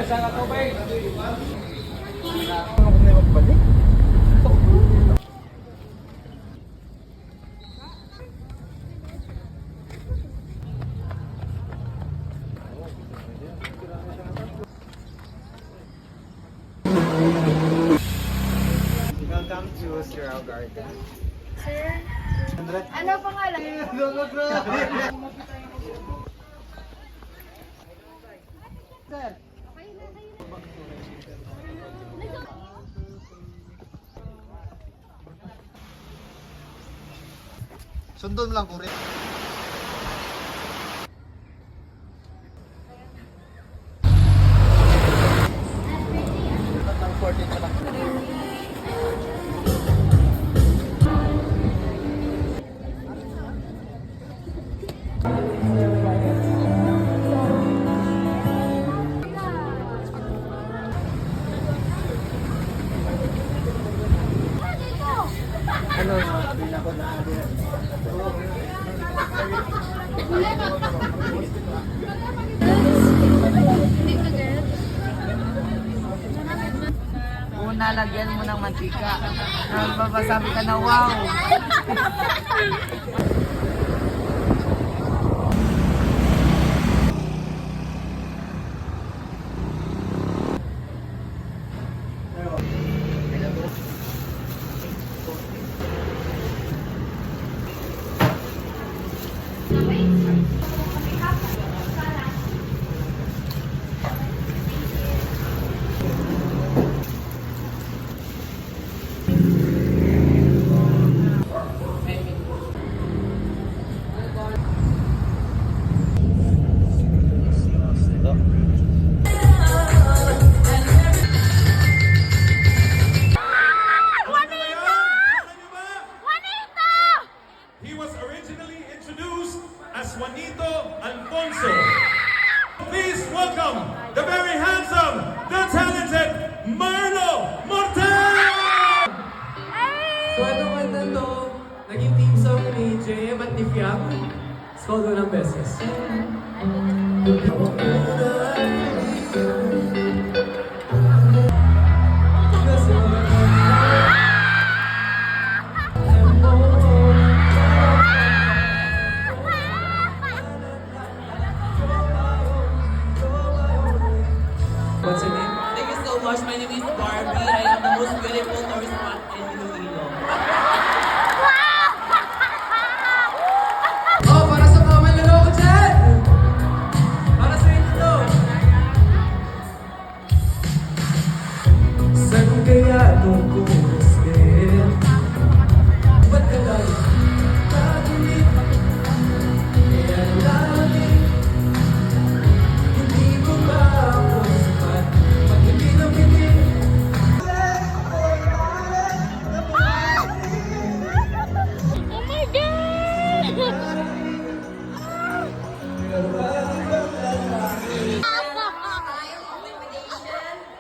Welcome to Sierra Garden. Sir, ano pangalan? Sir. Sundon lang ko rin. Una, lagyan mo ng mantika. Mapasabi ka na wow. Juanito Alfonso. Please welcome the very handsome, the talented Marlo Mortel! So itong kanta to, naging team song ni JM at ni Fiam. Let's go ng beses. What's your name? Thank you so much. My name is Barbie. I am the most beautiful tourist spot in Iloilo. Oh, para sa mga manloloko dyan! Para sa inyo to! Saan kaya itong kumuskin? Ba't ka lang tagulit? Kaya langit hindi ko ba ako sapat? Pag hindi na pitin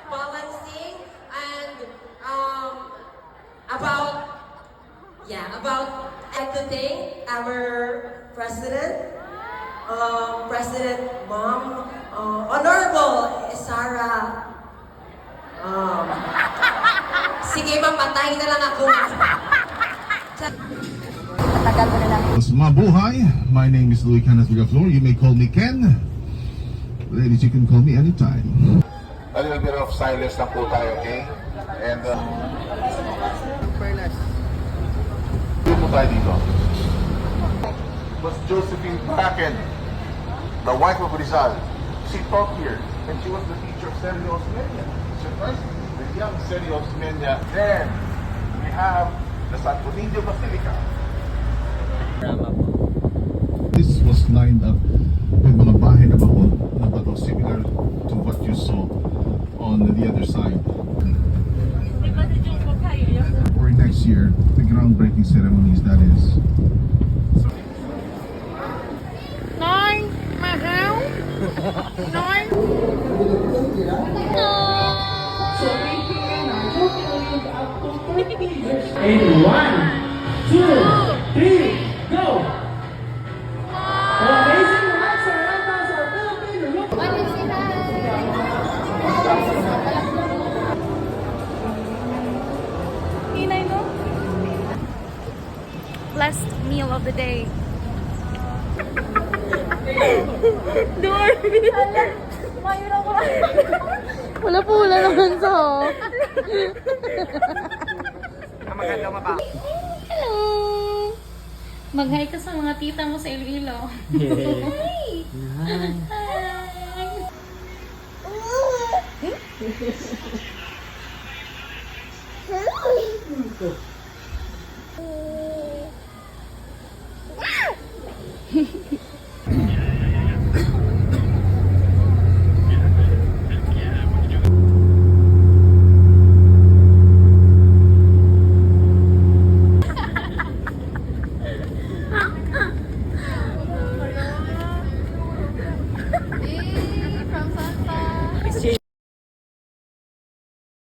Balancing and about I to thank our president, President Mom, Honorable Sarah. Sige, mapatay na lang ako. Tagal ko na lang. Mabuhay, my name is Louis Canas Vigaflor. You may call me Ken. Ladies, you can call me anytime. A little bit of silence lang po tayo, okay? And Dito po tayo dito. Was Josephine Bracken, the wife of Rizal. She taught here, and she was the teacher of Sergio Osmeña. Surprisingly, the young Sergio Osmeña. Then, we have the Santo Niño Basilica. This was lined up with mga bahay na bato similar to what you saw on the other side. Or next year, the groundbreaking ceremonies, that is. Nine, mahal. Nine. In 1, 2, 3, go! Amazing lights are right now, our Philippine look. day. Dorby! Mayroon ako. Wala po, wala naman sa. Maganda mapa. Hello! Mag-hi ka sa mga tita mo sa Iloilo. Hi! Hi!